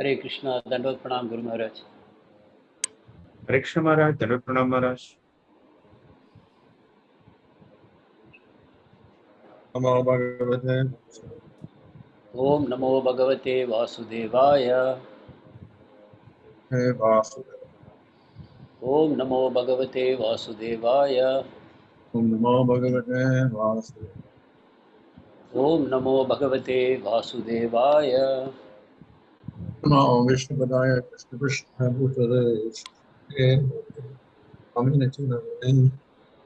Hare Krishna, Dandot Pranam Guru Maharaj. Hare Krishna Maharaj, Dandot Pranam Maharaj. Namo Bhagavate. Om Namo Bhagavate Vasudevaya. Hey Vasudeva. Om Namo Bhagavate Vasudevaya. Om Namo Bhagavate Vasudeva. Om Namo Bhagavate Vasudevaya. Namo Vishnupadaya Krishna Krishna Bhutale.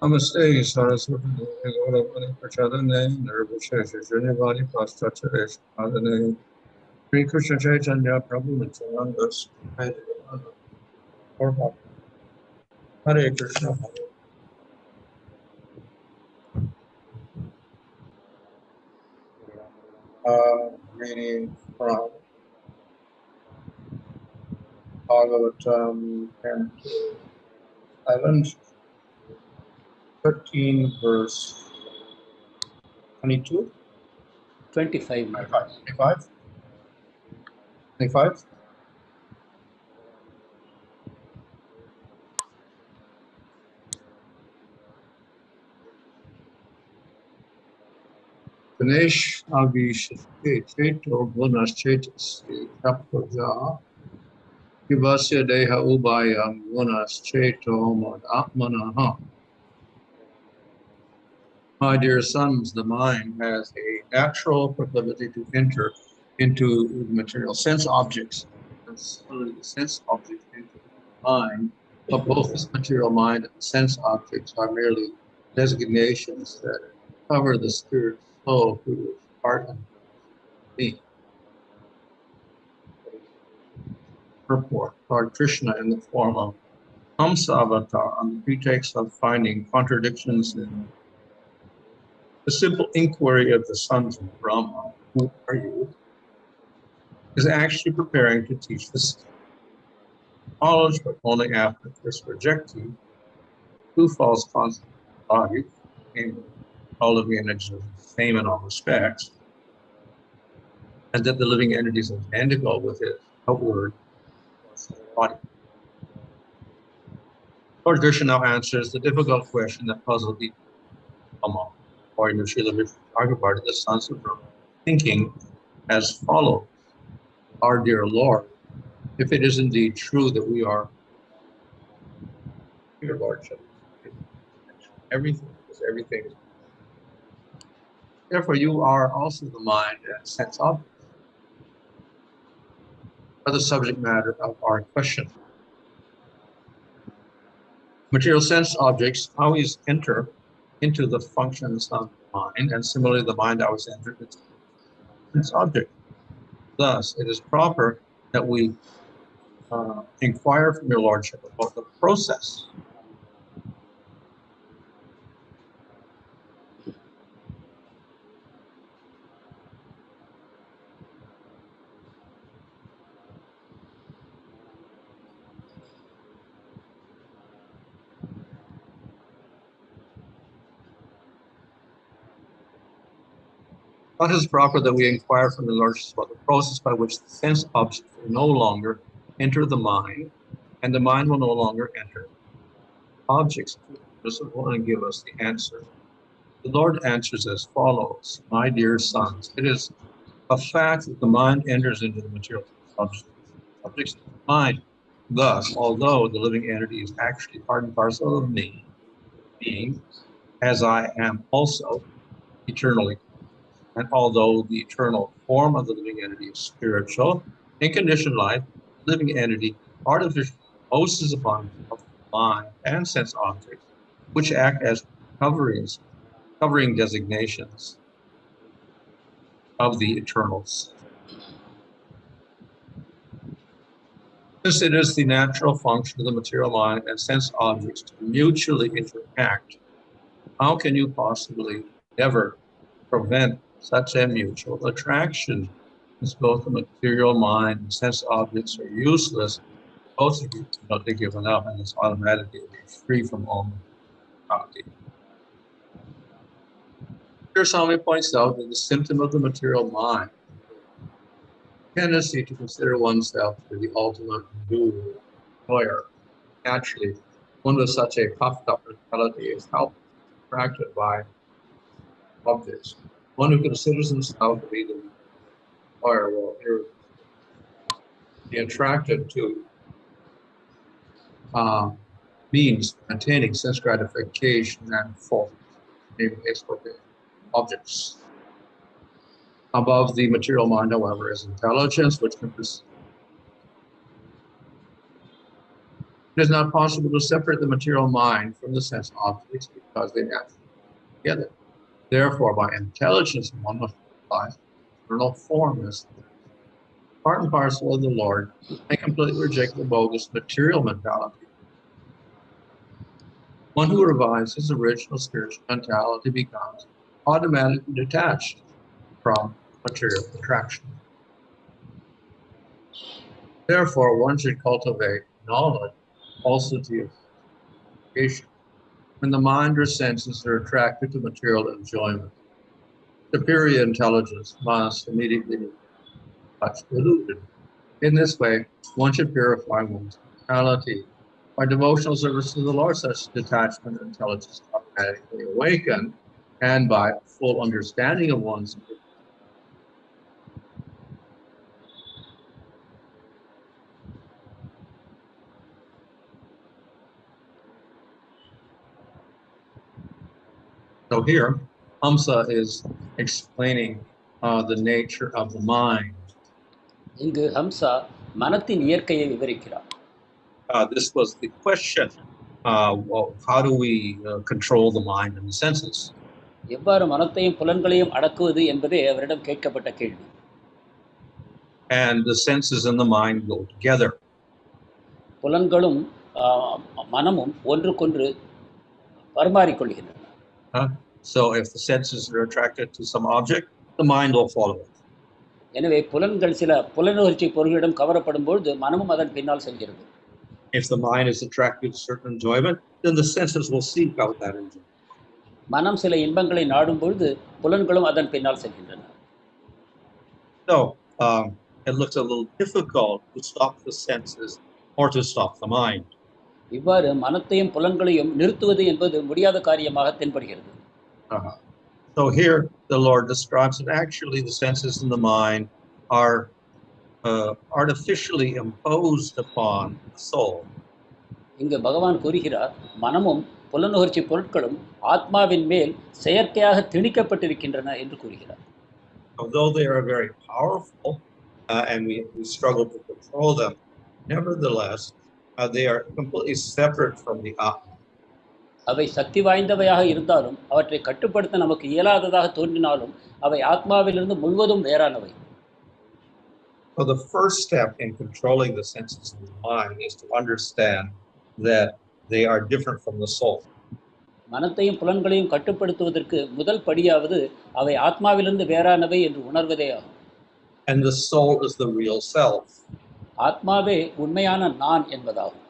Namaste Saraswati Gauravani Prachadane Nirvishesha Srinivadi Pastacharesh Adane Sri Krishna Chaitanya Prabhu Nityananda Hare Krishna. Reading from Bhagavatam 11, 13, verse 22? 25. 25? 25? Guṇeṣ āviśate ceto guṇāś cetasi prajāḥ jīvasya deha ubhayaṁ guṇāś ceto mad-ātmanaḥ. My dear sons, the mind has a natural proclivity to enter into the material sense objects. That's the sense objects into the mind, but both this material mind and the sense objects are merely designations that cover the spirit soul who is part of me. Purport: Lord Krishna, in the form of Hamsa avatar, on the pretext of finding contradictions in the simple inquiry of the sons of Brahma, who are you, is actually preparing to teach this knowledge, but only after first rejecting two false concepts of body, and all living entities are the same in all respects, and that the living entities are identical with his outward body. Lord Krishna now answers the difficult question that puzzled the Brahma, or in Srila Bhagavatam, the sons of Brahma, thinking as follows: Our dear Lord, if it is indeed true that we are your Lordship, everything is everything. Therefore, you are also the mind and sense objects, are the subject matter of our question. Material sense objects always enter into the functions of the mind, and similarly, the mind always enters into sense object. Thus, it is proper that we inquire from your Lordship about the process But it is proper that we inquire from the Lordship about the process by which the sense objects will no longer enter the mind, and the mind will no longer enter objects. This will give us the answer. The Lord answers as follows: My dear sons, it is a fact that the mind enters into the material objects of the mind. Thus, although the living entity is actually part and parcel of me, being as I am also eternally, and although the eternal form of the living entity is spiritual, in conditioned life, the living entity artificially imposes upon mind and sense objects, which act as covering designations of the eternals. Since it is the natural function of the material mind and sense objects to mutually interact, how can you possibly ever prevent such a mutual attraction? Since both the material mind and sense objects are useless, both of you cannot be given up, and it's automatically free from all property. Here, Swami points out that the symptom of the material mind tendency to consider oneself to be the ultimate guru, lawyer. Naturally, one with such a puffed up mentality is helpless, attracted by objects. One who considers himself to be the lawyer will be attracted to means attaining sense gratification and fulfilling exploitation objects. Above the material mind, however, is intelligence, which can perceive. It is not possible to separate the material mind from the sense objects because they naturally go together. Therefore, by intelligence, one must realize eternal form is part and parcel of the Lord and completely reject the bogus material mentality. One who revives his original spiritual mentality becomes automatically detached from material attraction. Therefore, one should cultivate knowledge, falsity of education. When the mind or senses are attracted to material enjoyment, superior intelligence must immediately touch illusion. In this way, one should purify one's mentality. By devotional service to the Lord, such detachment and intelligence automatically awaken, and by full understanding of one's So here, Hamsa is explaining the nature of the mind. இங்கு Hamza மனத்தின் இயற்கையை விவரிக்கிறார். This was the question. How do we control the mind and the senses? எவ்வாறு மனத்தையும் புலன்களையும் அடக்குவது என்பதே அவரிடம் கேட்கப்பட்ட கேள்வி. And the senses and the mind go together. புலன்களும் மனமும் ஒன்றுக்கொன்று பரிமாறிக்கொள்கின்றன. So if the senses are attracted to some object, the mind will follow it. எனவே புலன்கள் சில புலனுணர்ச்சி பொருளிடம் கவரப்படும் பொழுது மனமும் அதன் பின்னால் செல்கிறது. If the mind is attracted to certain enjoyment, then the senses will seek out that enjoyment. மனம் சில இன்பங்களை நாடும் பொழுது புலன்களும் அதன் பின்னால் செல்கின்றன. So it looks a little difficult to stop the senses or to stop the mind. இவ்வாறு மனத்தையும் புலன்களையும் நிறுத்துவது என்பது முடியாத காரியமாக தென்படுகிறது. So here the Lord describes that actually the senses and the mind are artificially imposed upon the soul. இங்கு பகவான் கூறுகிறார், மனமும் புலனுணர்ச்சி பொருட்களும் ஆத்மாவின் மேல் செயற்கையாக திணிக்கப்பட்டிருக்கின்றன என்று கூறுகிறார். Although they are very powerful and we struggle to control them, nevertheless they are completely separate from the Atma. அவை சக்தி வாய்ந்தவையாக இருந்தாலும் அவற்றை கட்டுப்படுத்த நமக்கு இயலாததாக தோன்றினாலும் அவை ஆத்மாவிலிருந்து முழுவதும் வேறானவை. So the first step in controlling the senses and the mind is to understand that they are different from the soul. மனத்தையும் புலன்களையும் கட்டுப்படுத்துவதற்கு முதல் படியாவது அவை ஆத்மாவிலிருந்து வேறானவை என்று உணர்வதே ஆகும். And the soul is the real self. ஆத்மாவே உண்மையான நான் என்பதாகும்.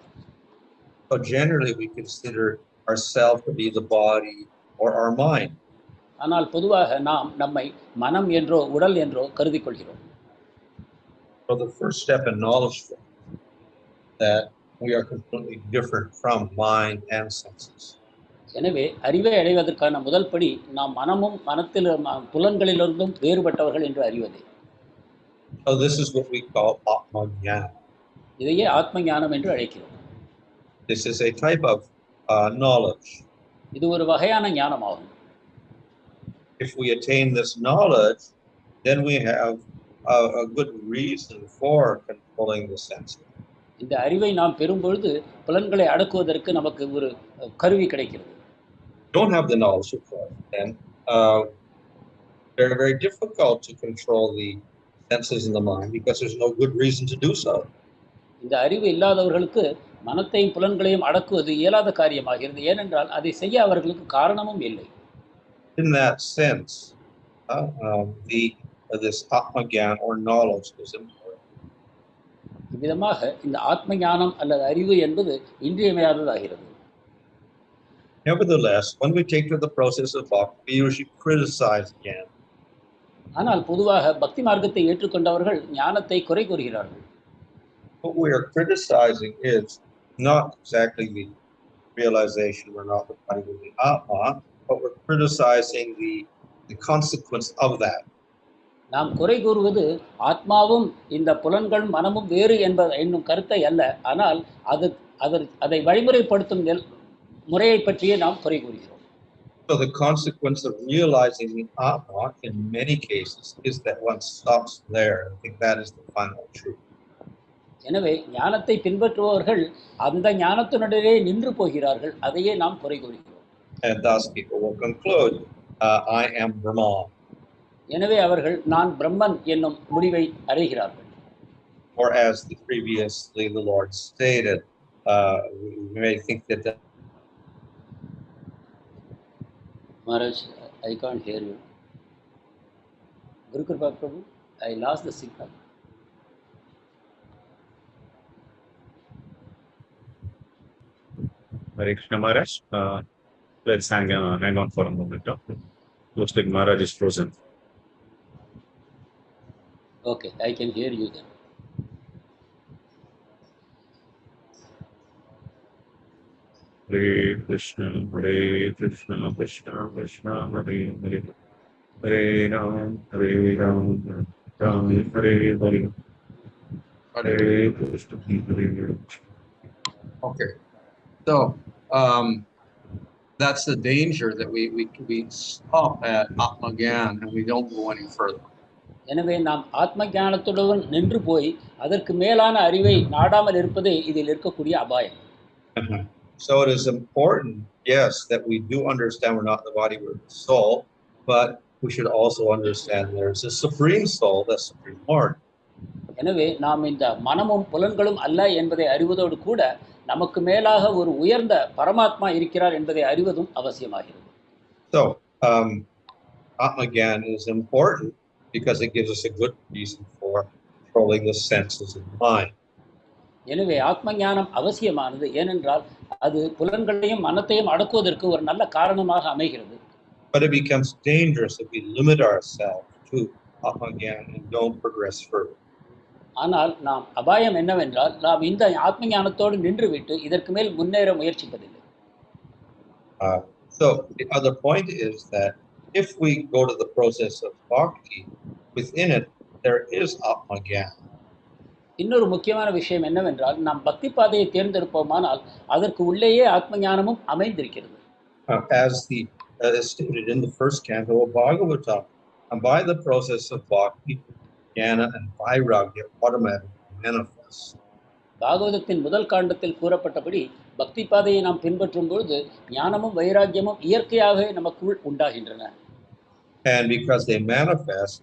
So generally we consider ourselves to be the body or our mind. ஆனால் பொதுவாக நாம் நம்மை மனம் என்றோ உடல் என்றோ கருதிக் கொள்கிறோம். So the first step in knowledge that we are completely different from mind and senses. எனவே அறிவை அடைவதற்கான முதல் படி நாம் மனமும் மனத்தில் புலன்களிலிருந்தும் வேறுபட்டவர்கள் என்று அறிவதே. So this is what we call ātmanaḥ. இதையே ஆத்ம ஞானம் என்று அழைக்கிறோம். This is a type of knowledge. இது ஒரு வகையான ஞானமாகும். If we attain this knowledge, then we have a good reason for controlling the senses. இந்த அறிவை நாம் பெறும் பொழுது புலன்களை அடக்குவதற்கு நமக்கு ஒரு கருவி கிடைக்கிறது. Don't have the knowledge, of course, then very, very difficult to control the senses in the mind because there's no good reason to do so. இந்த அறிவு இல்லாதவர்களுக்கு மனத்தையும் புலன்களையும் அடக்குவது இயலாத காரியமாகிறது. ஏனென்றால் அதை செய்ய அவர்களுக்கு காரணமும் இல்லை. In that sense, this ātmagyan or knowledge is important. இவ்விதமாக இந்த ஆத்ம ஞானம் அல்லது அறிவு என்பது இன்றியமையாததாகிறது. Nevertheless, when we take to the process of bhakti, we usually criticize again. ஆனால் பொதுவாக பக்தி மார்க்கத்தை ஏற்றுக்கொண்டவர்கள் ஞானத்தை குறை கூறுகிறார்கள். What we are criticizing is not exactly the realization we're not the body with the Atma, but we're criticizing the consequence of that. நாம் குறை கூறுவது ஆத்மாவும் இந்த புலன்களும் மனமும் வேறு என்னும் கருத்தை அல்ல, ஆனால் அதை வழிமுறைப்படுத்தும் முறையை பற்றியே நாம் குறை கூறுகிறோம். So the consequence of realizing the Atma in many cases is that one stops there. I think that is the final truth. எனவே ஞானத்தை பின்பற்றுபவர்கள் அந்த ஞானத்தினுடைய நின்று போகிறார்கள், அதையே நாம் குறை கூறுகிறோம். And thus people will conclude, I am Brahman. எனவே அவர்கள் நான் பிரம்மன் என்னும் முடிவை அடைகிறார்கள். Or as previously the Lord stated, we may think that Maharaj, I can't hear you. Guru Kripa Prabhu, I lost the signal. Hare Krishna Maharaj. Let's hang on for a moment. Looks like Maharaj is frozen. Okay, I can hear you then. Hare Krishna, Krishna Krishna, Hare Hare. Hare Ram, Ram Hare Hare. Hare Krishna, Hare. Okay. So that's the danger, that we stop at Atmagyan and we don't go any further. எனவே நாம் ஆத்ம ஞானத்துடன் நின்று போய் அதற்கு மேலான அறிவை நாடாமல் இருப்பதே இதில் இருக்கக்கூடிய அபாயம். So it is important, yes, that we do understand we're not the body, we're the soul, but we should also understand there's a supreme soul, the supreme Lord. எனவே நாம் இந்த மனமும் புலன்களும் அல்ல என்பதை அறிவதோடு கூட நமக்கு மேலாக ஒரு உயர்ந்த பரமாத்மா இருக்கிறார் என்பதை அறிவதும் அவசியமாகிறது. So Atmagyan is important because it gives us a good reason for controlling the senses of the mind. எனவே ஆத்ம ஞானம் அவசியமானது, ஏனென்றால் அது புலன்களையும் மனத்தையும் அடக்குவதற்கு ஒரு நல்ல காரணமாக அமைகிறது. But it becomes dangerous if we limit ourselves to Atmagyan and don't progress further. ஆனால் நாம் அபாயம் என்னவென்றால் நாம் இந்த ஆத்ம ஞானத்தோடு நின்றுவிட்டு இதற்கு மேல் முன்னேற முயற்சிப்பதில்லை. So the other point is that if we go to the process of bhakti, within it there is Atmagyan. இன்னொரு முக்கியமான விஷயம் என்னவென்றால் நாம் பக்தி பாதையை தேர்ந்தெடுப்போமானால் அதற்கு உள்ளேயே ஆத்ம ஞானமும் அமைந்திருக்கிறது. As stated in the first canto of Bhagavatam, and by the process of bhakti, jnana and vairagya automatically manifest. பாகவதத்தின் முதல் காண்டத்தில் கூறப்பட்டபடி பக்தி பாதையை நாம் பின்பற்றும் பொழுது ஞானமும் வைராக்கியமும் இயற்கையாகவே நமக்குள் உண்டாகின்றன. And because they manifest,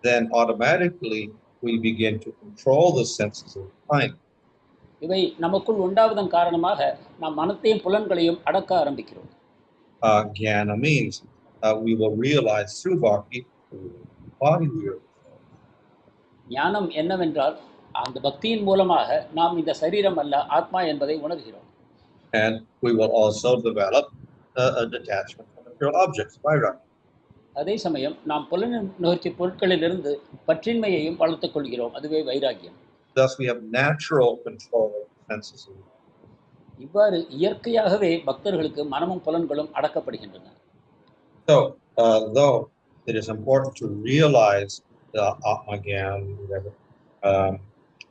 then automatically we begin to control the senses of the mind. இவை நமக்குள் உண்டாவதன் காரணமாக நாம் மனத்தையும் புலன்களையும் அடக்க ஆரம்பிக்கிறோம். Jnana means we will realize through bhakti the body we are. ஞானம் என்னவென்றால் அந்த பக்தியின் மூலமாக நாம் இந்த சரீரம் அல்ல ஆத்மா என்பதை உணர்கிறோம். And we will also develop a detachment from material objects, vairagya. அதே சமயம் நாம் புலனுணர்ச்சி பொருட்களிலிருந்து பற்றின்மையையும் வளர்த்துக் கொள்கிறோம், அதுவே வைராக்கியம். Thus we have natural control of the senses of the mind. இவ்வாறு இயற்கையாகவே பக்தர்களுக்கு மனமும் புலன்களும் அடக்கப்படுகின்றன. So though it is important to realize the Atmagyan,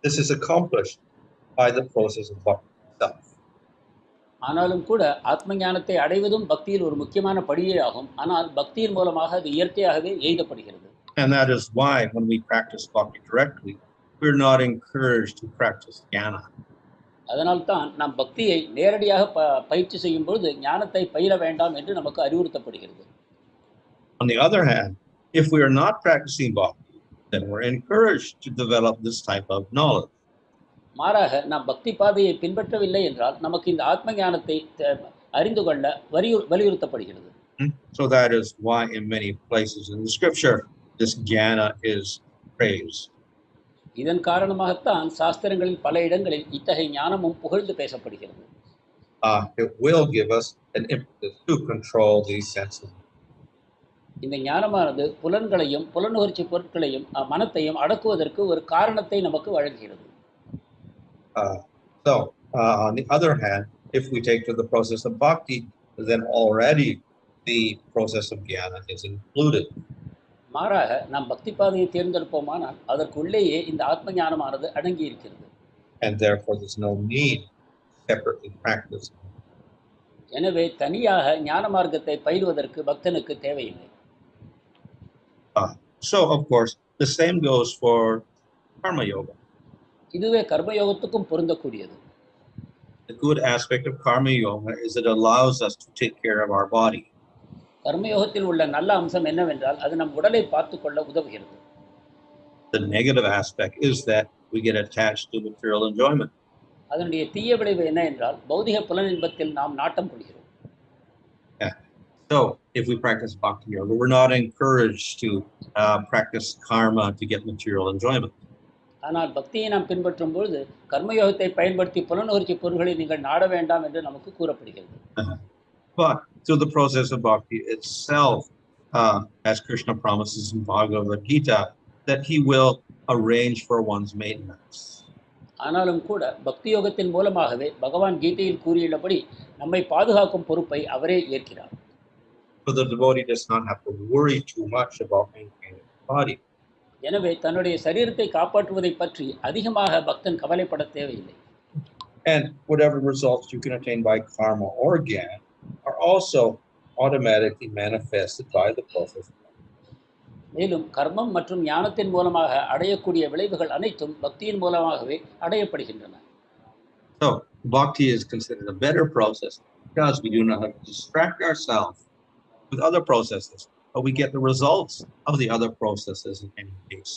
this is accomplished by the process of bhakti itself. ஆனாலும் கூட ஆத்ம ஞானத்தை அடைவதும் பக்தியில் ஒரு முக்கியமான படியே ஆகும். ஆனால் பக்தியின் மூலமாக அது இயற்கையாகவே எய்தப்படுகிறது. And that is why when we practice bhakti directly, we're not encouraged to practice jnana. அதனால்தான் நாம் பக்தியை நேரடியாக பயிற்சி செய்யும் பொழுது ஞானத்தை பயில வேண்டாம் என்று நமக்கு அறிவுறுத்தப்படுகிறது. On the other hand, if we are not practicing bhakti, then we're encouraged to develop this type of knowledge. மாறாக நாம் பக்தி பாதையை பின்பற்றவில்லை என்றால் நமக்கு இந்த ஆத்ம ஞானத்தை அறிந்து கொள்ள வலியுறுத்தப்படுகிறது. So that is why in many places in the scripture this jnana is praised. இதன் காரணமாகத்தான் சாஸ்திரங்களில் பல இடங்களில் இத்தகைய ஞானமும் புகழ்ந்து பேசப்படுகிறது. It will give us an impetus to control these senses. இந்த ஞானமானது புலன்களையும் புலனுகர்ச்சி பொருட்களையும் மனத்தையும் அடக்குவதற்கு ஒரு காரணத்தை நமக்கு வழங்குகிறது. On the other hand, if we take to the process of bhakti, then already the process of jnana is included. மாறாக நாம் பக்தி பாதையை தேர்ந்தெடுப்போமானால் அதற்குள்ளேயே இந்த ஆத்ம ஞானமானது அடங்கி இருக்கிறது. And therefore there's no need separately practice. எனவே தனியாக ஞான மார்க்கத்தை பயிலுவதற்கு பக்தனுக்கு தேவையில்லை. So of course the same goes for karma yoga. இதுவே கர்மயோகத்துக்கும் பொருந்தக்கூடியது. The good aspect of karma yoga is it allows us to take care of our body. கர்மயோகத்தில் உள்ள நல்ல அம்சம் என்னவென்றால் அது நம் உடலை பார்த்துக்கொள்ள உதவுகிறது. The negative aspect is that we get attached to material enjoyment. அதனுடைய தீய விளைவு என்ன என்றால் பௌதிக புலனின்பத்தில் நாம் நாட்டம் கொள்கிறோம். So if we practice bhakti yoga, we're not encouraged to practice karma to get material enjoyment. ஆனால் பக்தியை நாம் பின்பற்றும் பொழுது கர்மயோகத்தை பயன்படுத்தி புலனுகர்ச்சி பொருள்களை நீங்கள் நாட வேண்டாம் என்று நமக்கு கூறப்படுகிறது. But through the process of bhakti itself, as Krishna promises in Bhagavad Gita, that he will arrange for one's maintenance. ஆனாலும் கூட பக்தி யோகத்தின் மூலமாகவே பகவான் கீதையில் கூறியுள்ளபடி நம்மை பாதுகாக்கும் பொறுப்பை அவரே ஏற்கிறார். So the devotee does not have to worry too much about maintaining the body. எனவே தன்னுடைய சரீரத்தை காப்பாற்றுவதை பற்றி அதிகமாக பக்தன் கவலைப்பட தேவையில்லை. And whatever results you can attain by karma or jnana are also automatically manifested by the process. மேலும் கர்மம் மற்றும் ஞானத்தின் மூலமாக அடையக்கூடிய விளைவுகள் அனைத்தும் பக்தியின் மூலமாகவே அடையப்படுகின்றன. So bhakti is considered a better process because we do not have to distract ourselves with other processes, but we get the results of the other processes in any case.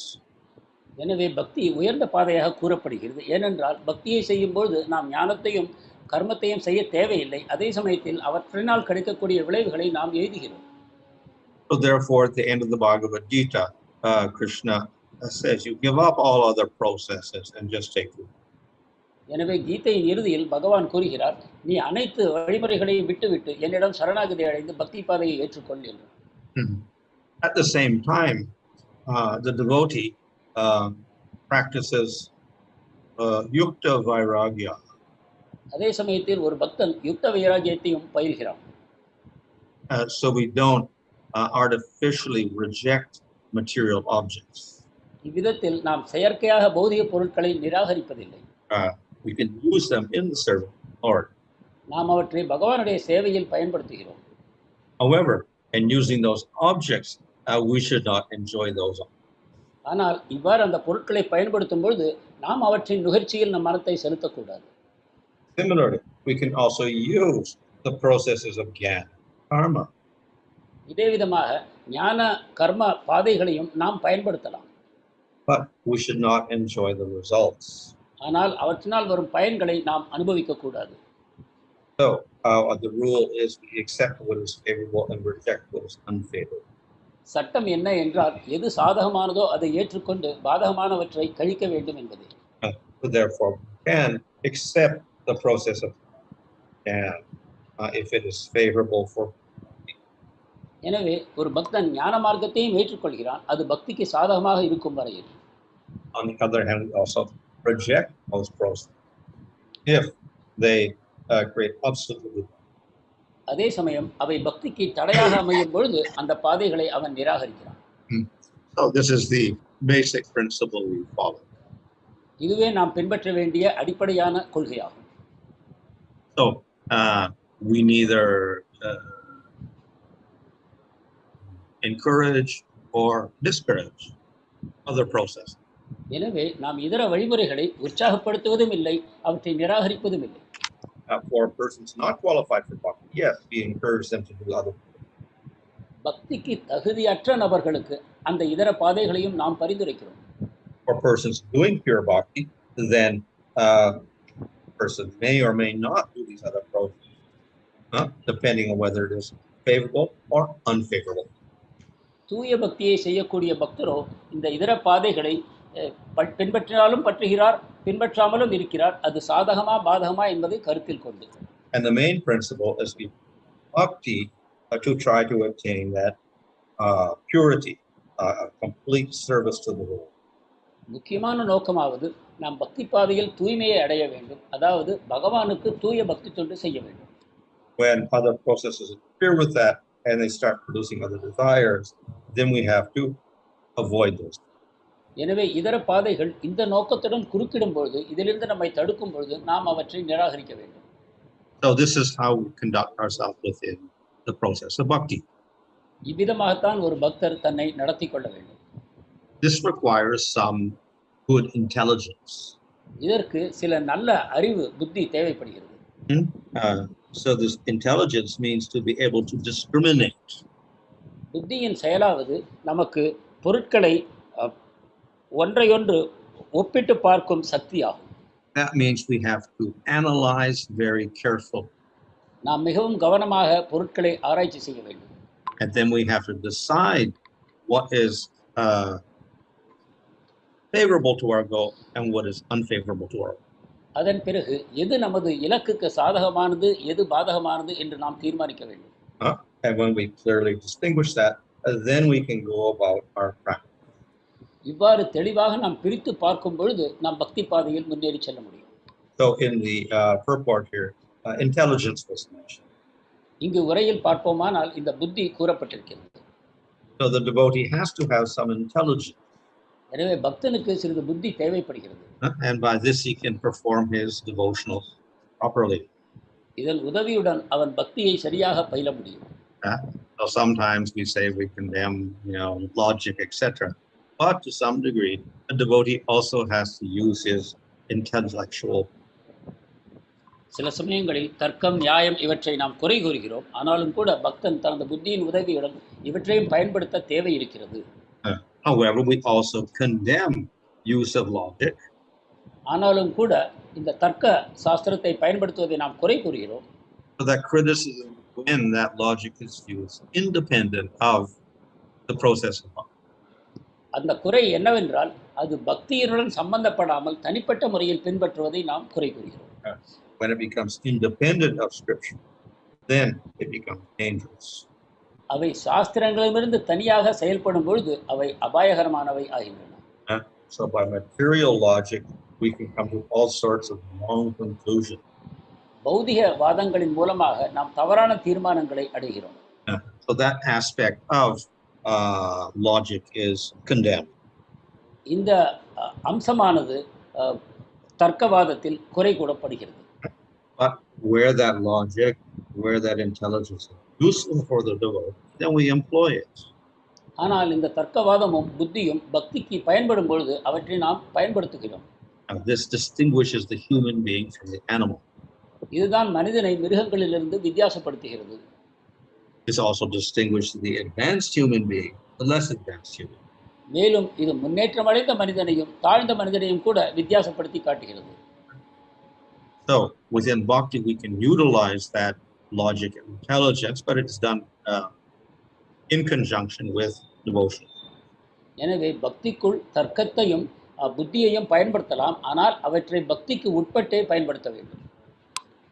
எனவே பக்தி உயர்ந்த பாதையாக கூறப்படுகிறது. ஏனென்றால் பக்தியை செய்யும்போது நாம் ஞானத்தையும் கர்மத்தையும் செய்ய தேவையில்லை. அதே சமயத்தில் அவற்றினால் கிடைக்கக்கூடிய விளைவுகளை நாம் எய்துகிறோம். So therefore, at the end of the Bhagavad Gita, Krishna says, you give up all other processes and just take it. எனவே கீதையின் இறுதியில் பகவான் கூறுகிறார், நீ அனைத்து வழிமுறைகளையும் விட்டுவிட்டு என்னிடம் சரணாகதி அடைந்து பக்தி பாதையை ஏற்றுக்கொள் என்று. At the same time, the devotee practices yukta vairagya. அதே சமயத்தில் ஒரு பக்தன் யுக்த வைராகியத்தையும் பயில்கிறான். So we don't artificially reject material objects. இவ்விதத்தில் நாம் செயற்கையாக பௌதிக பொருட்களை நிராகரிப்பதில்லை. We can use them in the service of the Lord. நாம் அவற்றை பகவானுடைய சேவையில் பயன்படுத்துகிறோம். However, in using those objects, we should not enjoy those. ஆனால் இவ்வாறு அந்த பொருட்களை பயன்படுத்தும் பொழுது நாம் அவற்றின் நுகர்ச்சியில் நம் மனத்தை செலுத்தக்கூடாது. Similarly, we can also use the processes of jnana, karma. இதே விதமாக ஞான கர்ம பாதைகளையும் நாம் பயன்படுத்தலாம். But we should not enjoy the results. ஆனால் அவற்றினால் வரும் பயன்களை நாம் அனுபவிக்க கூடாது. So the rule is we accept what is favorable and reject what is unfavorable. சட்டம் என்ன என்றால் எது சாதகமானதோ அதை ஏற்றுக்கொண்டு பாதகமானவற்றை கழிக்க வேண்டும் என்பதே. So therefore, we can accept the process of jnana if it is favorable for. எனவே ஒரு பக்தன் ஞான மார்க்கத்தையும் ஏற்றுக்கொள்கிறான் அது பக்திக்கு சாதகமாக இருக்கும் வரையில். On the other hand, we also reject those processes if they create obstacles. அதே சமயம் அவை பக்திக்கு தடையாக அமையும் பொழுது அந்த பாதைகளை அவன் நிராகரிக்கிறான். So this is the basic principle we follow. இதுவே நாம் பின்பற்ற வேண்டிய அடிப்படையான கொள்கையாகும். So we neither encourage or discourage other processes. எனவே நாம் இதர வழிமுறைகளை உற்சாகப்படுத்துவதும் இல்லை அவற்றை நிராகரிப்பதும் இல்லை. For persons not qualified for bhakti, yes, we encourage them to do other things. பக்திக்கு தகுதியற்ற நபர்களுக்கு அந்த இதர பாதைகளையும் நாம் பரிந்துரைக்கிறோம். For persons doing pure bhakti, then person may or may not do these other processes, depending on whether it is favorable or unfavorable. தூய பக்தியை செய்யக்கூடிய பக்தரோ இந்த இதர பாதைகளை பின்பற்றினாலும் பற்றுகிறார் பின்பற்றாமலும் இருக்கிறார் அது சாதகமா பாதகமா என்பதை கருத்தில் கொண்டு. And the main principle is bhakti to try to attain that purity, complete service to the Lord. முக்கியமான நோக்கமாவது நாம் பக்தி பாதையில் தூய்மையை அடைய வேண்டும், அதாவது பகவானுக்கு தூய பக்தி தொண்டு செய்ய வேண்டும். When other processes interfere with that and they start producing other desires, then we have to avoid those. எனவே இதர பாதைகள் இந்த நோக்கத்துடன் குறுக்கிடும் பொழுது, இதிலிருந்து நம்மை தடுக்கும் பொழுது நாம் அவற்றை நிராகரிக்க வேண்டும். So this is how we conduct ourselves within the process of bhakti. இவ்விதமாகத்தான் ஒரு பக்தர் தன்னை நடத்தி கொள்ள வேண்டும். This requires some good intelligence. இதற்கு சில நல்ல அறிவு, புத்தி தேவைப்படுகிறது. So this intelligence means to be able to discriminate. புத்தியின் செயலாவது நமக்கு பொருட்களை ஒன்றையொன்று ஒப்பிட்டு பார்க்கும் சக்தியாகும். That means we have to analyze very carefully. நாம் மிகவும் கவனமாக பொருட்களை ஆராய்ச்சி செய்ய வேண்டும். And then we have to decide what is favorable to our goal and what is unfavorable to our goal. அதன் பிறகு எது நமது இலக்குக்கு சாதகமானது, எது பாதகமானது என்று நாம் தீர்மானிக்க வேண்டும். And when we clearly distinguish that, then we can go about our practice. இவ்வாறு தெளிவாக நாம் பிரித்து பார்க்கும் பொழுது நாம் பக்தி பாதையில் முன்னேறி செல்ல முடியும். So in the purport here, intelligence was mentioned. இங்கு உரையில் பார்ப்போமானால் இந்த புத்தி கூறப்பட்டிருக்கிறது. So the devotee has to have some intelligence. எனவே பக்தனுக்கு சிறிது புத்தி தேவைப்படுகிறது. And by this he can perform his devotional properly. இதன் உதவியுடன் அவன் பக்தியை சரியாக பயில முடியும். So sometimes we say we condemn, logic, etc. But to some degree, a devotee also has to use his intellectual. சில சமயங்களில் தர்க்கம், நியாயம் இவற்றை நாம் குறை கூறுகிறோம். ஆனாலும் கூட பக்தன் தனது புத்தியின் உதவியுடன் இவற்றையும் பயன்படுத்த தேவை இருக்கிறது. However, we also condemn use of logic. ஆனாலும் கூட இந்த தர்க்க சாஸ்திரத்தை பயன்படுத்துவதை நாம் குறை கூறுகிறோம். So that criticism when that logic is used independent of the process of bhakti. அந்த குறை என்னவென்றால் அது பக்தியினுடன் சம்பந்தப்படாமல் தனிப்பட்ட முறையில் பின்பற்றுவதை நாம் குறை கூறுகிறோம். When it becomes independent of scripture, then it becomes dangerous. அவை சாஸ்திரங்களிலிருந்து தனியாக செயல்படும் பொழுது அவை அபாயகரமானவை ஆகின்றன. So by material logic, we can come to all sorts of wrong conclusions. பௌதிக வாதங்களின் மூலமாக நாம் தவறான தீர்மானங்களை அடைகிறோம். So that aspect of logic is condemned. இந்த அம்சமானது தர்க்கவாதத்தில் குறை கூறப்படுகிறது. But where that logic, where that intelligence is useful for the devotee, then we employ it. ஆனால் இந்த தர்க்கவாதமும் புத்தியும் பக்திக்கு பயன்படும் பொழுது அவற்றை நாம் பயன்படுத்துகிறோம். This distinguishes the human being from the animal. இதுதான் மனிதனை மிருகங்களிலிருந்து வித்தியாசப்படுத்துகிறது. This also distinguishes the advanced human being, the less advanced human. மேலும் இது முன்னேற்றமடைந்த மனிதனையும் தாழ்ந்த மனிதனையும் கூட வித்தியாசப்படுத்தி காட்டுகிறது. So within bhakti we can utilize that logic and intelligence, but it's done in conjunction with devotion. எனவே பக்திக்குள் தர்க்கத்தையும் புத்தியையும் பயன்படுத்தலாம், ஆனால் அவற்றை பக்திக்கு உட்பட்டே பயன்படுத்த வேண்டும்.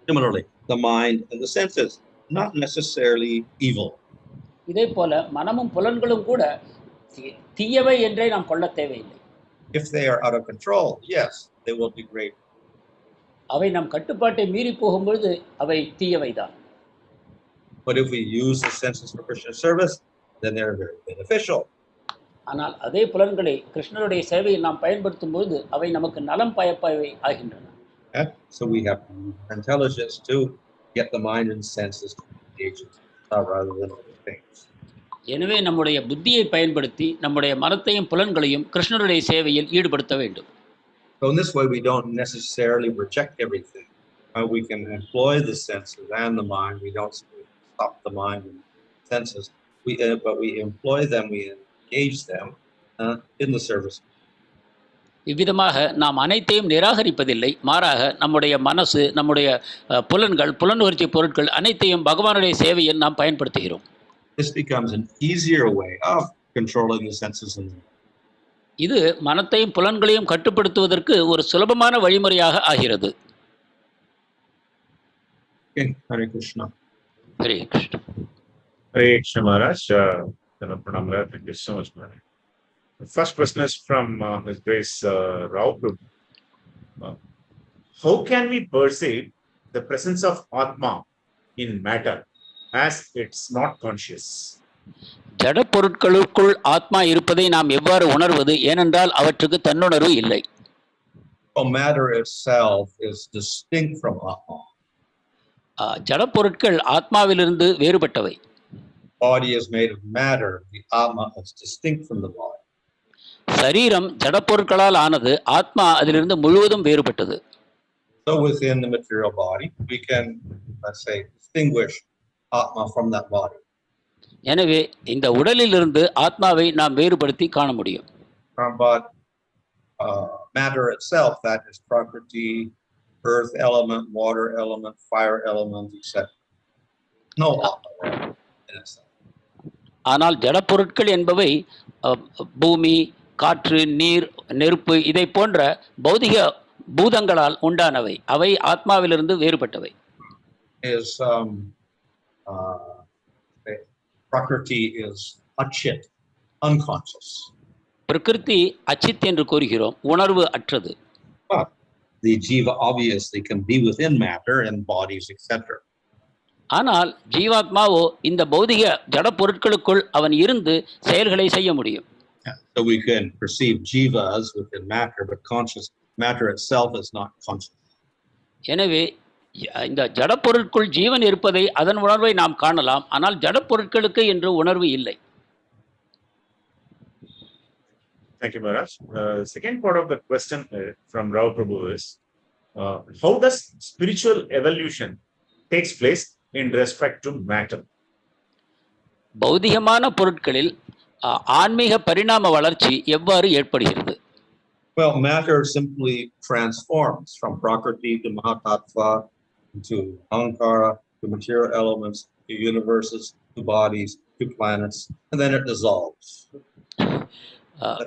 Similarly, the mind and the senses, not necessarily evil. இதே போல மனமும் புலன்களும் கூட தீயவை என்றே நாம் கொள்ள தேவையில்லை. If they are out of control, yes, they will degrade. அவை நம் கட்டுப்பாட்டை மீறி போகும்பொழுது அவை தீயவைதான். But if we use the senses for Krishna service, then they're very beneficial. ஆனால் அதே புலன்களை கிருஷ்ணருடைய சேவையில் நாம் பயன்படுத்தும் பொழுது அவை நமக்கு நலம் பயப்பவை ஆகின்றன. So we have intelligence to get the mind and senses to engage rather than other things. எனவே நம்முடைய புத்தியை பயன்படுத்தி நம்முடைய மனத்தையும் புலன்களையும் கிருஷ்ணருடைய சேவையில் ஈடுபடுத்த வேண்டும். So in this way we don't necessarily reject everything. We can employ the senses and the mind. We don't stop the mind and senses. But we employ them, we engage them in the service. இவ்விதமாக நாம் அனைத்தையும் நிராகரிப்பதில்லை, மாறாக நம்முடைய மனசு, நம்முடைய புலன்கள், புலனுணர்ச்சி பொருட்கள் அனைத்தையும் பகவானுடைய சேவையில் நாம் பயன்படுத்துகிறோம். This becomes an easier way of controlling the senses and the mind. இது மனத்தையும் புலன்களையும் கட்டுப்படுத்துவதற்கு ஒரு சுலபமான வழிமுறையாக ஆகிறது. Okay, Hare Krishna. Hare Krishna. Hare Krishna Maharaj. Thank you so much, Maharaj. The first question is from His Grace Rao. How can we perceive the presence of Atma in matter as it's not conscious? ஜட பொருட்களுக்குள் ஆத்மா இருப்பதை நாம் எவ்வாறு உணர்வது? ஏனென்றால் அவற்றுக்கு தன்னுணர்வு இல்லை. Well, matter itself is distinct from Atma. ஜட பொருட்கள் ஆத்மாவிலிருந்து வேறுபட்டவை. Body is made of matter. The Atma is distinct from the body. சரீரம் ஜட பொருட்களால் ஆனது, ஆத்மா அதிலிருந்து முழுவதும் வேறுபட்டது. So within the material body, we can, let's say, distinguish Atma from that body. எனவே இந்த உடலிலிருந்து ஆத்மாவை நாம் வேறுபடுத்தி காண முடியும். But matter itself, that is prakriti, earth element, water element, fire element, etc. No Atma in itself. ஆனால் ஜட பொருட்கள் என்பவை பூமி, காற்று, நீர், நெருப்பு இதை போன்ற பௌதிக பூதங்களால் உண்டானவை. அவை ஆத்மாவிலிருந்து வேறுபட்டவை. Prakriti is achit, unconscious. பிரகிருதி அச்சித் என்று கூறுகிறோம், உணர்வு அற்றது. But the jiva obviously can be within matter and bodies, etc. ஆனால் ஜீவாத்மாவோ இந்த பௌதிக ஜட பொருட்களுக்குள் அவன் இருந்து செயல்களை செய்ய முடியும். So we can perceive jivas within matter, but conscious matter itself is not conscious. எனவே இந்த ஜட பொருட்குள் ஜீவன் இருப்பதை, அதன் உணர்வை நாம் காணலாம். ஆனால் ஜட பொருட்களுக்கு என்று உணர்வு இல்லை. Thank you, Maharaj. Second part of the question from Rao Prabhu is, how does spiritual evolution takes place in respect to matter? பௌதிகமான பொருட்களில் ஆன்மீக பரிணாம வளர்ச்சி எவ்வாறு ஏற்படுகிறது? Well, matter simply transforms from prakriti to mad-ātmanaḥ, to ahankara, to material elements, to universes, to bodies, to planets, and then it dissolves.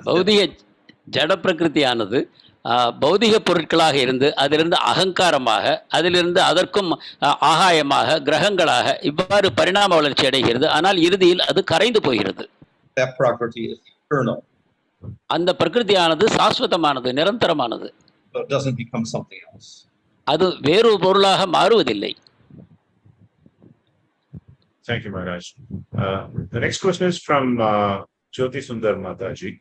பௌதிக ஜட பிரகிருதியானது பௌதிக பொருட்களாக இருந்து அதிலிருந்து அகங்காரமாக, அதிலிருந்து அதற்கும் ஆகாயமாக, கிரகங்களாக இவ்வாறு பரிணாம வளர்ச்சி அடைகிறது. ஆனால் இறுதியில் அது கரைந்து போகிறது. That prakriti is eternal. அந்த பிரகிருதியானது சாஸ்வதமானது, நிரந்தரமானது. So it doesn't become something else. அது வேறு பொருளாக மாறுவதில்லை. Thank you, Maharaj. The next question is from Jyoti Sundar Mataji.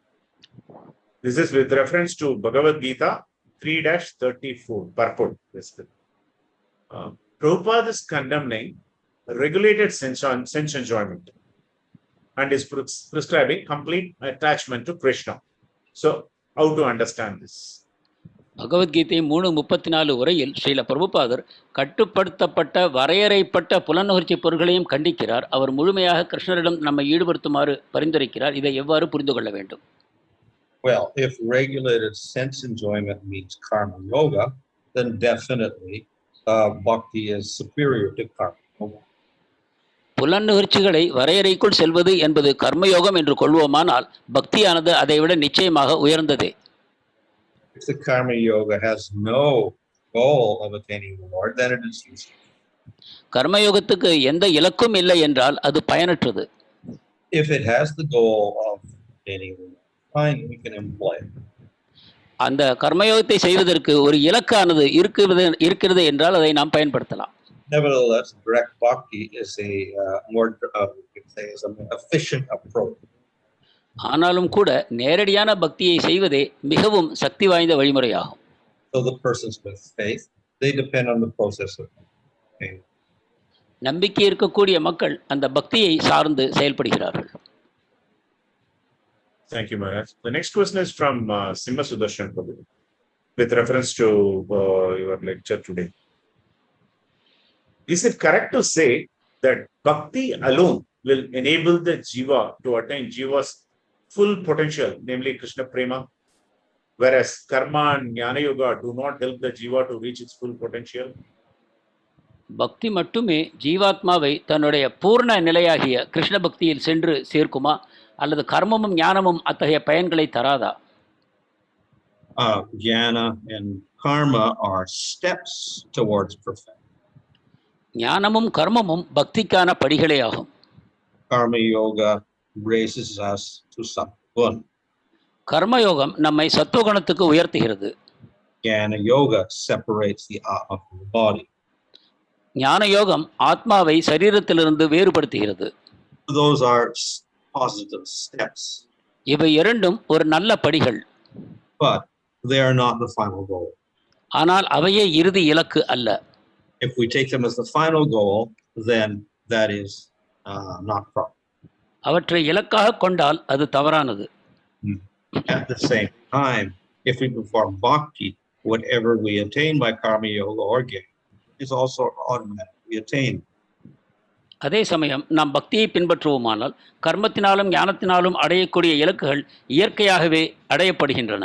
This is with reference to Bhagavad Gita 3-34, purport. Prabhupada is condemning regulated sense enjoyment and is prescribing complete attachment to Krishna. So, how to understand this? Bhagavad Gita 3:34 உரையில் ஸ்ரீல பிரபுபாதர் கட்டுப்படுத்தப்பட்ட வரையறைப்பட்ட புலனுகர்ச்சி பொருள்களையும் கண்டிக்கிறார். அவர் முழுமையாக கிருஷ்ணரிடம் நம்மை ஈடுபடுத்துமாறு பரிந்துரைக்கிறார். இதை எவ்வாறு புரிந்து கொள்ள வேண்டும்? Well, if regulated sense enjoyment means karma yoga, then definitely bhakti is superior to karma yoga. புலனுகர்ச்சிகளை வரையறைக்குள் செல்வது என்பது கர்மயோகம் என்று கொள்வோமானால் பக்தியானது அதைவிட நிச்சயமாக உயர்ந்ததே. If the karma yoga has no goal of attaining the Lord, then it is useless. கர்மயோகத்துக்கு எந்த இலக்கும் இல்லை என்றால் அது பயனற்றது. If it has the goal of attaining the Lord, fine, we can employ it. அந்த கர்மயோகத்தை செய்வதற்கு ஒரு இலக்கானது இருக்கிறது என்றால் அதை நாம் பயன்படுத்தலாம். Nevertheless, direct bhakti is a more efficient approach. ஆனாலும் கூட நேரடியான பக்தியை செய்வதே மிகவும் சக்தி வாய்ந்த வழிமுறையாகும். So the persons with faith, they depend on the process of faith. நம்பிக்கை இருக்கக்கூடிய மக்கள் அந்த பக்தியை சார்ந்து செயல்படுகிறார்கள். Thank you, Maharaj. The next question is from Simha Sudarshan Prabhu with reference to your lecture today. Is it correct to say that bhakti alone will enable the jiva to attain jiva's full potential, namely Krishna prema, whereas karma and jnana yoga do not help the jiva to reach its full potential? பக்தி மட்டுமே ஜீவாத்மாவை தன்னுடைய பூர்ண நிலையாகிய கிருஷ்ண பக்தியில் சென்று சேர்க்குமா, அல்லது கர்மமும் ஞானமும் அத்தகைய பயன்களை தராதா? Jnana and karma are steps towards perfection. ஞானமும் கர்மமும் பக்திக்கான படிகளே ஆகும். Karma yoga raises us to sattva. கர்மயோகம் நம்மை சத்துவகுணத்துக்கு உயர்த்துகிறது. Jnana yoga separates the atma from the body. ஞான யோகம் ஆத்மாவை சரீரத்திலிருந்து வேறுபடுத்துகிறது. Those are positive steps. இவை இரண்டும் ஒரு நல்ல படிகள். But they are not the final goal. ஆனால் அவையே இறுதி இலக்கு அல்ல. If we take them as the final goal, then that is not proper. அவற்றை இலக்காக கொண்டால் அது தவறானது. At the same time, if we perform bhakti, whatever we attain by karma yoga or gyan is also automatically attained. அதே சமயம் நாம் பக்தியை பின்பற்றுவோமானால் கர்மத்தினாலும் ஞானத்தினாலும் அடையக்கூடிய இலக்குகள் இயற்கையாகவே அடையப்படுகின்றன.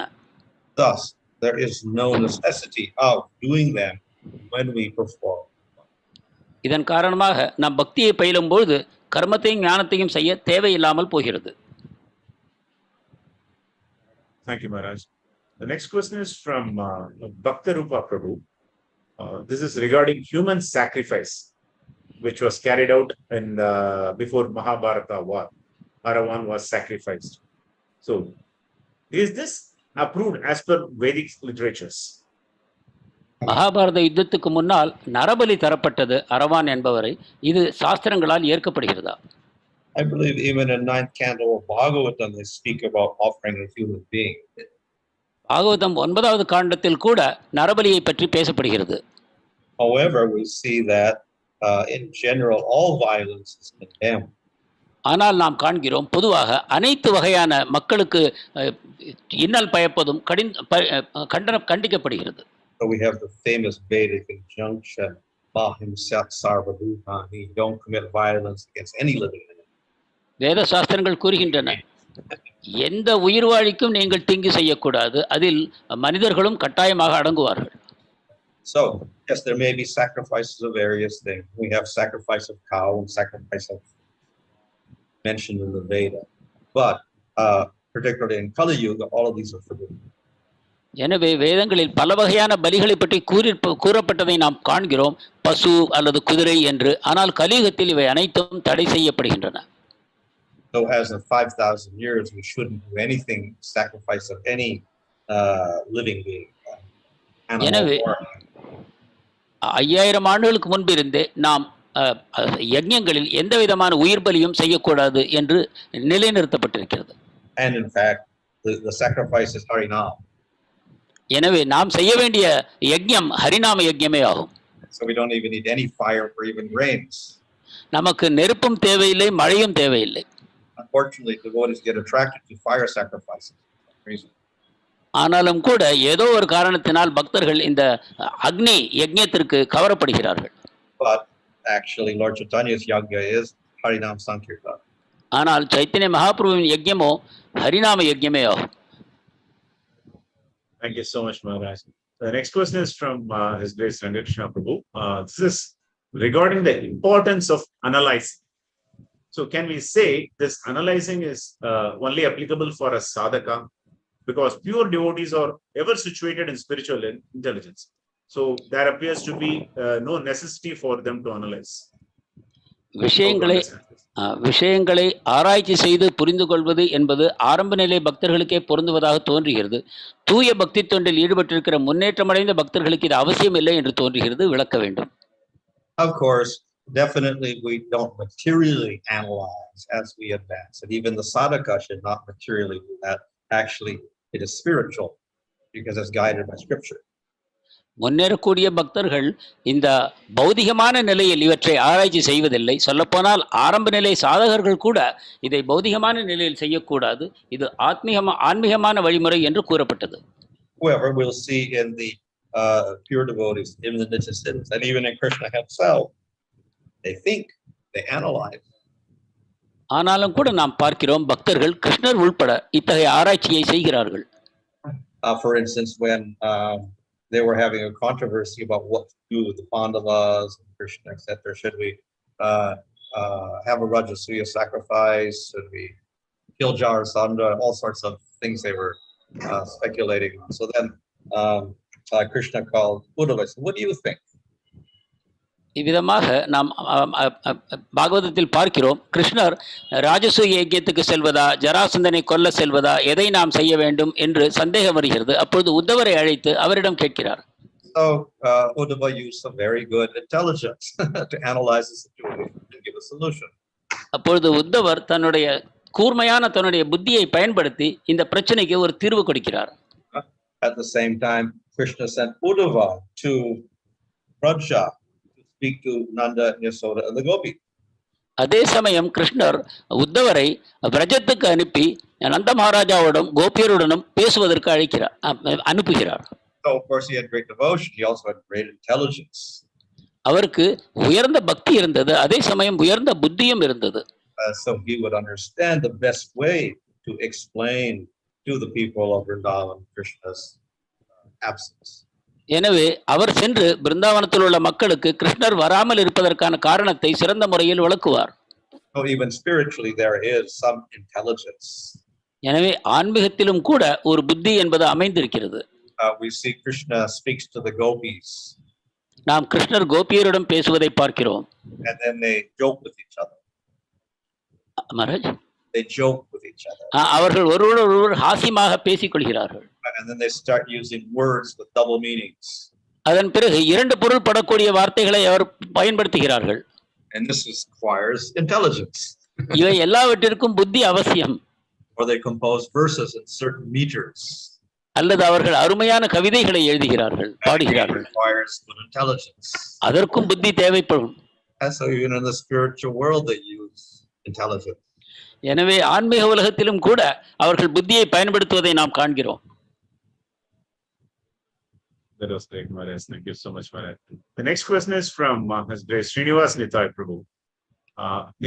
Thus, there is no necessity of doing them when we perform. இதன் காரணமாக நாம் பக்தியை பயிலும்போது கர்மத்தையும் ஞானத்தையும் செய்ய தேவையில்லாமல் போகிறது. Thank you, Maharaj. The next question is from Bhaktarupa Prabhu. This is regarding human sacrifice, which was carried out in before Mahabharata war. Aravan was sacrificed. So, is this approved as per Vedic literatures? Mahabharata யுத்தத்துக்கு முன்னால் நரபலி தரப்பட்டது அரவான் என்பவரை. இது சாஸ்திரங்களால் ஏற்கப்படுகிறதா? I believe even in 9th canto of Bhagavatam they speak about offering a human being. Bhagavatam 9வது காண்டத்தில் கூட நரபலியை பற்றி பேசப்படுகிறது. However, we see that in general all violence is condemned. ஆனால் நாம் காண்கிறோம் பொதுவாக அனைத்து வகையான மக்களுக்கு இன்னல் பயப்பதும் கண்டிக்கப்படுகிறது. So we have the famous Vedic injunction, "Ahimsat sarva bhutani," don't commit violence against any living entity. வேத சாஸ்திரங்கள் கூறுகின்றன, எந்த உயிர்வாழிக்கும் நீங்கள் தீங்கு செய்யக்கூடாது, அதில் மனிதர்களும் கட்டாயமாக அடங்குவார்கள். So yes, there may be sacrifices of various things. We have sacrifice of cow and sacrifice of mentioned in the Veda, but particularly in Kali Yuga, all of these are forbidden. எனவே வேதங்களில் பல வகையான பலிகளை பற்றி கூறப்பட்டதை நாம் காண்கிறோம், பசு அல்லது குதிரை என்று. ஆனால் கலியுகத்தில் இவை அனைத்தும் தடை செய்யப்படுகின்றன. So as in 5,000 years, we shouldn't do anything sacrifice of any living being. எனவே 5000 ஆண்டுகளுக்கு முன்பிருந்தே நாம் யஜ்ஞங்களில் எந்த விதமான உயிர் பலியும் செய்யக்கூடாது என்று நிலைநிறுத்தப்பட்டிருக்கிறது. And in fact, the sacrifice is harinam. எனவே நாம் செய்ய வேண்டிய யஜ்ஞம் ஹரிநாம யஜ்ஞமே ஆகும். So we don't even need any fire or even rains. நமக்கு நெருப்பும் தேவையில்லை, மழையும் தேவையில்லை. Unfortunately, devotees get attracted to fire sacrifices. ஆனாலும் கூட ஏதோ ஒரு காரணத்தினால் பக்தர்கள் இந்த அக்னி யஜ்ஞத்திற்கு கவரப்படுகிறார்கள். But actually, Lord Chaitanya's yajna is Harinam Sankirtan. ஆனால் சைத்தன்ய மகாபிரபுவின் யஜ்ஞமோ ஹரிநாம யஜ்ஞமே ஆகும். Thank you so much, Maharaj. The next question is from His Grace Rangakrishna Prabhu. This is regarding the importance of analyzing. So can we say this analyzing is only applicable for a sadhaka? Because pure devotees are ever situated in spiritual intelligence. So there appears to be no necessity for them to analyze. விஷயங்களை ஆராய்ச்சி செய்து புரிந்து கொள்வது என்பது ஆரம்ப நிலை பக்தர்களுக்கே பொருந்துவதாக தோன்றுகிறது. தூய பக்தி தொண்டில் ஈடுபட்டிருக்கிற முன்னேற்றமடைந்த பக்தர்களுக்கு இது அவசியம் இல்லை என்று தோன்றுகிறது. விளக்க வேண்டும். Of course, definitely we don't materially analyze as we advance, and even the sadhaka should not materially do that. Actually, it is spiritual because it's guided by scripture. முன்னேறக்கூடிய பக்தர்கள் இந்த பௌதிகமான நிலையில் இவற்றை ஆராய்ச்சி செய்வதில்லை. சொல்லப்போனால் ஆரம்ப நிலை சாதகர்கள் கூட இதை பௌதிகமான நிலையில் செய்யக்கூடாது. இது ஆன்மீகமான வழிமுறை என்று கூறப்பட்டது. However, we'll see in the pure devotees, in the Nitya-siddhas, and even in Krishna himself, they think, they analyze. ஆனாலும் கூட நாம் பார்க்கிறோம் பக்தர்கள் கிருஷ்ணர் உள்பட இத்தகைய ஆராய்ச்சியை செய்கிறார்கள். For instance, when they were having a controversy about what to do with the Pandavas and Krishna, etc. Should we have a Rajasuya sacrifice? Should we kill Jarasandha? All sorts of things they were speculating on. So then Krishna called Uddhava and said, "What do you think?" இவ்விதமாக நாம் பாகவதத்தில் பார்க்கிறோம், கிருஷ்ணர் ராஜசூய யஜ்ஞத்துக்கு செல்வதா, ஜராசந்தனை கொல்ல செல்வதா, எதை நாம் செய்ய வேண்டும் என்று சந்தேகம் வருகிறது. அப்பொழுது உத்தவரை அழைத்து அவரிடம் கேட்கிறார். So Uddhava used some very good intelligence to analyze the situation and give a solution. அப்பொழுது உத்தவர் தன்னுடைய கூர்மையான தன்னுடைய புத்தியை பயன்படுத்தி இந்த பிரச்சனைக்கு ஒரு தீர்வு கொடுக்கிறார். At the same time, Krishna sent Uddhava to prajāḥ to speak to Nanda, Yasoda, and the Gopi. அதே சமயம் கிருஷ்ணர் உத்தவரை பிரஜத்துக்கு அனுப்பி நந்த மகாராஜாவுடன் கோபியருடனும் பேசுவதற்கு அனுப்புகிறார். So of course he had great devotion. He also had great intelligence. அவருக்கு உயர்ந்த பக்தி இருந்தது, அதே சமயம் உயர்ந்த புத்தியும் இருந்தது. So he would understand the best way to explain to the people of Vrindavan Krishna's absence. எனவே அவர் சென்று பிருந்தாவனத்தில் உள்ள மக்களுக்கு கிருஷ்ணர் வராமல் இருப்பதற்கான காரணத்தை சிறந்த முறையில் விளக்குவார். So even spiritually there is some intelligence. எனவே ஆன்மீகத்திலும் கூட ஒரு புத்தி என்பது அமைந்திருக்கிறது. We see Krishna speaks to the gopis. நாம் கிருஷ்ணர் கோபியருடன் பேசுவதை பார்க்கிறோம். And then they joke with each other. Maharaj, they joke with each other. அவர்கள் ஒருவரோடொருவர் ஹாஸ்யமாக பேசிக் கொள்கிறார்கள். And then they start using words with double meanings. அதன் பிறகு இரண்டு பொருள் படக்கூடிய வார்த்தைகளை அவர் பயன்படுத்துகிறார்கள். And this requires intelligence. இவை எல்லாவற்றிற்கும் புத்தி அவசியம். Or they compose verses in certain meters. அல்லது அவர்கள் அருமையான கவிதைகளை எழுதுகிறார்கள், பாடுகிறார்கள். அதற்கும் புத்தி தேவைப்படும். எனவே ஆன்மீக உலகத்திலும் கூட அவர்கள் புத்தியை பயன்படுத்துவதை நாம் காண்கிறோம். That was great, Maharaj. Thank you so much, Maharaj. The next question is from His Grace Srinivas Nithai Prabhu.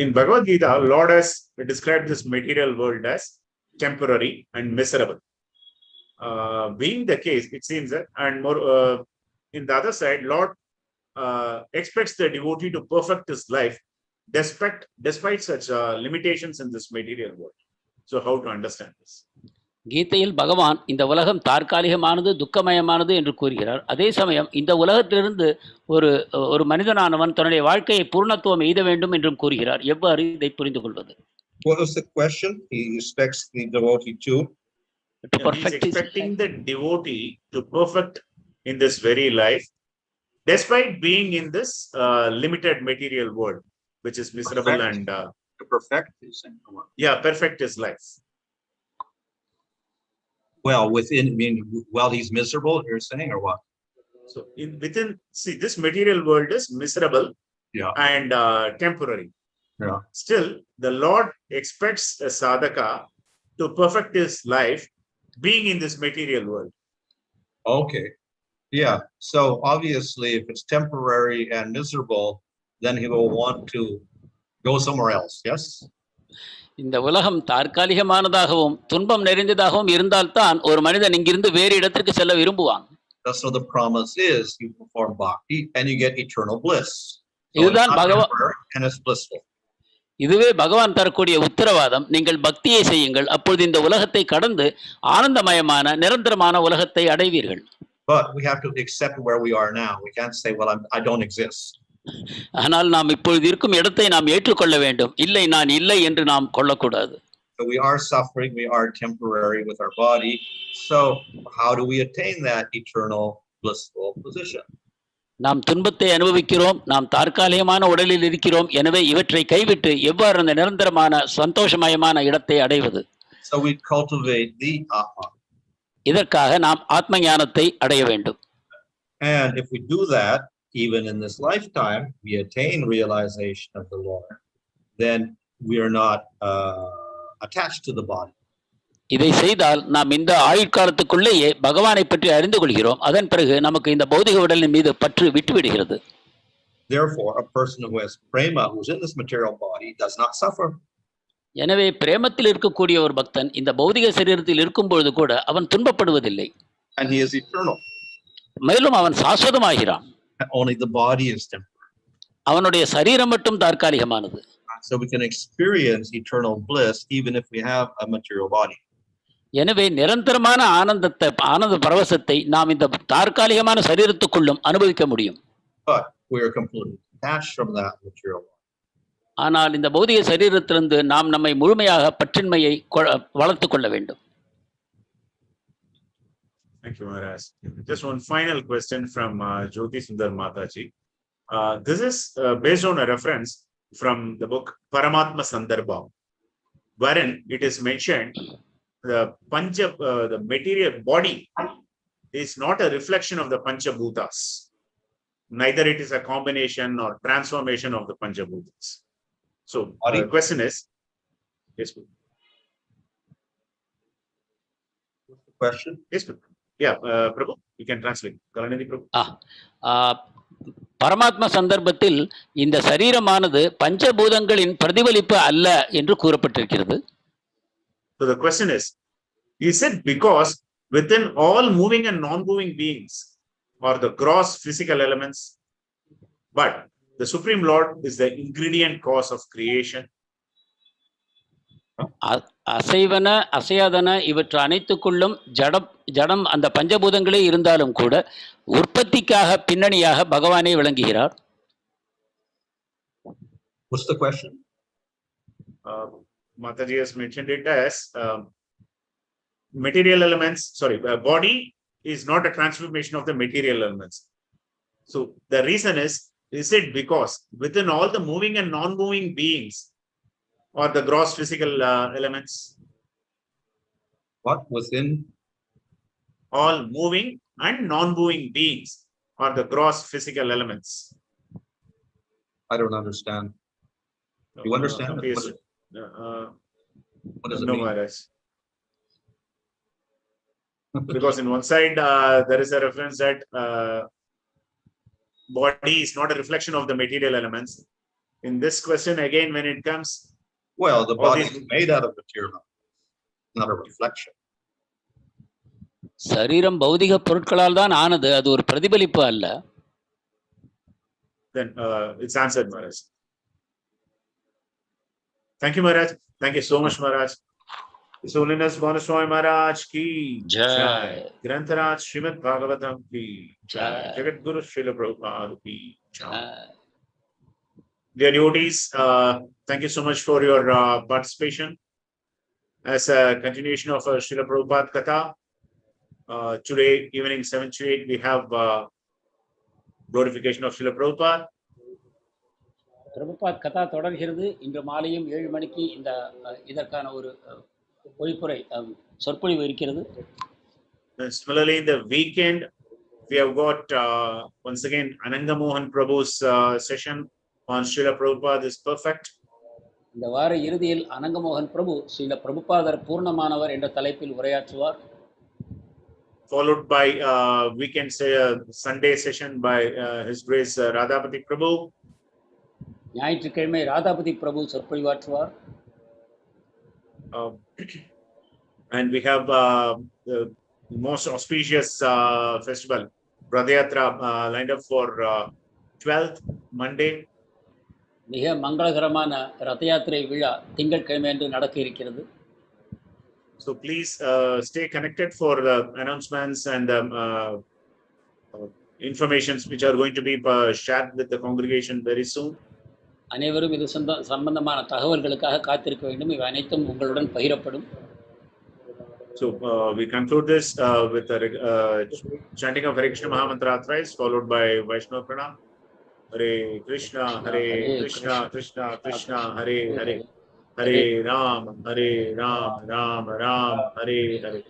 In Bhagavad Gita, Lord has described this material world as temporary and miserable. Being the case, it seems that, and more in the other side, Lord expects the devotee to perfect his life despite such limitations in this material world. So how to understand this? கீதையில் பகவான் இந்த உலகம் தற்காலிகமானது, துக்கமயமானது என்று கூறுகிறார். அதே சமயம் இந்த உலகத்திலிருந்து ஒரு மனிதனானவன் தன்னுடைய வாழ்க்கையை பூர்ணத்துவம் எய்த வேண்டும் என்றும் கூறுகிறார். எவ்வாறு இதை புரிந்து கொள்வது? What was the question? He expects the devotee to He's expecting the devotee to perfect in this very life, despite being in this limited material world, which is miserable and to perfect his perfect his life. Well, while he's miserable, you're saying, or what? So this material world is miserable, and temporary. Yeah. Still, the Lord expects a sadhaka to perfect his life being in this material world. Okay. Yeah. So obviously, if it's temporary and miserable, then he will want to go somewhere else. Yes. இந்த உலகம் தற்காலிகமானதாகவும் துன்பம் நிறைந்ததாகவும் இருந்தால்தான் ஒரு மனிதன் இங்கிருந்து வேறு இடத்திற்கு செல்ல விரும்புவான். So the promise is you perform bhakti and you get eternal bliss. இதுதான் பகவான் and it's blissful. இதுவே பகவான் தரக்கூடிய உத்தரவாதம். நீங்கள் பக்தியை செய்யுங்கள், அப்பொழுது இந்த உலகத்தை கடந்து ஆனந்தமயமான நிரந்தரமான உலகத்தை அடைவீர்கள். But we have to accept where we are now. We can't say, well, I don't exist. ஆனால் நாம் இப்பொழுது இருக்கும் இடத்தை நாம் ஏற்றுக்கொள்ள வேண்டும். இல்லை, நான் இல்லை என்று நாம் கொள்ளக்கூடாது. So we are suffering, we are temporary with our body. So how do we attain that eternal blissful position? நாம் துன்பத்தை அனுபவிக்கிறோம், நாம் தற்காலிகமான உடலில் இருக்கிறோம். எனவே இவற்றை கைவிட்டு எவ்வாறு அந்த நிரந்தரமான சந்தோஷமயமான இடத்தை அடைவது? So we cultivate the Atma. இதற்காக நாம் ஆத்ம ஞானத்தை அடைய வேண்டும். And if we do that, even in this lifetime, we attain realization of the Lord, then we are not attached to the body. இதை செய்தால் நாம் இந்த ஆயுட்காலத்துக்குள்ளேயே பகவானை பற்றி அறிந்து கொள்கிறோம். அதன் பிறகு நமக்கு இந்த பௌதிக உடலின் மீது பற்று விட்டுவிடுகிறது. Therefore, a person who has prema, who's in this material body, does not suffer. எனவே பிரேமத்தில் இருக்கக்கூடிய ஒரு பக்தன் இந்த பௌதிக சரீரத்தில் இருக்கும் பொழுது கூட அவன் துன்பப்படுவதில்லை. And he is eternal. மேலும் அவன் சாஸ்வதமாகிறான். Only the body is temporary. அவனுடைய சரீரம் மட்டும் தற்காலிகமானது. So we can experience eternal bliss even if we have a material body. எனவே நிரந்தரமான ஆனந்த பரவசத்தை நாம் இந்த தற்காலிகமான சரீரத்துக்குள்ளும் அனுபவிக்க முடியும். But we are completely detach from that material body. ஆனால் இந்த பௌதிக சரீரத்திலிருந்து நாம் நம்மை முழுமையாக பற்றின்மையை வளர்த்து கொள்ள வேண்டும். Thank you, Maharaj. Just one final question from Jyoti Sundar Mataji. This is based on a reference from the book Paramatma Sandarbha, wherein it is mentioned the material body is not a reflection of the Panchabhutas. Neither it is a combination or transformation of the Panchabhutas. So the question is, yes, what's the question? Yes, yeah, Prabhu, you can translate. Kalanidhi Prabhu. பரமாத்ம சந்தர்ப்பத்தில் இந்த சரீரமானது பஞ்சபூதங்களின் பிரதிபலிப்பு அல்ல என்று கூறப்பட்டிருக்கிறது. So the question is it because within all moving and non-moving beings are the gross physical elements, but the Supreme Lord is the ingredient cause of creation? அசைவன அசையாதன இவற்று அனைத்துக்குள்ளும் ஜடம் அந்த பஞ்சபூதங்களே இருந்தாலும் கூட உற்பத்திக்காக பின்னணியாக பகவானே விளங்குகிறார். What's the question? Mataji has mentioned it as material elements. Sorry, body is not a transformation of the material elements. So the reason is it because within all the moving and non-moving beings or the gross physical elements? What within? All moving and non-moving beings are the gross physical elements. I don't understand. You understand? What does it mean? Maharaj. Because in one side there is a reference that body is not a reflection of the material elements. In this question again, when it comes, well, the body is made out of material, not a reflection. சரீரம் பௌதிக பொருட்களால் தான் ஆனது, அது ஒரு பிரதிபலிப்பு அல்ல. Then it's answered, Maharaj. Thank you, Maharaj. Thank you so much, Maharaj. His Holiness Bhanu Swami Maharaj ki jai. Grantharaj Srimad Bhagavatam ki jai. Jagat Guru Srila Prabhupada ki jai. Dear devotees, thank you so much for your participation. As a continuation of Srila Prabhupada Katha, today evening 7 to 8 we have glorification of Srila Prabhupada. Prabhupad கதா தொடர்கிறது. இன்று மாலையும் 7 மணிக்கு இதற்கான ஒரு பொழிப்புரை சொற்பொழிவு இருக்கிறது. Similarly, in the weekend we have got once again Ananga Mohan Prabhu's session on Srila Prabhupada is perfect. இந்த வார இறுதியில் அனங்கமோகன் பிரபு ஸ்ரீல பிரபுபாதர் பூர்ணமானவர் என்ற தலைப்பில் உரையாற்றுவார். Followed by weekend Sunday session by His Grace Radhapati Prabhu. ஞாயிற்றுக்கிழமை ராதாபதி பிரபு சொற்பொழிவாற்றுவார். And we have the most auspicious festival Radhayatra lined up for 12th Monday. மிக மங்களகரமான ரத யாத்திரை விழா திங்கட்கிழமை அன்று நடக்க இருக்கிறது. So please stay connected for the announcements and informations which are going to be shared with the congregation very soon. அனைவரும் இது சம்பந்தமான தகவல்களுக்காக காத்திருக்க வேண்டும். இவை அனைத்தும் உங்களுடன் பகிரப்படும். So we conclude this with the chanting of Hare Krishna Mahamantra thrice, followed by Vaishnava Pranam. Hare Krishna, Krishna Krishna, Hare Hare, Hare Ram, Ram Ram, Hare Hare.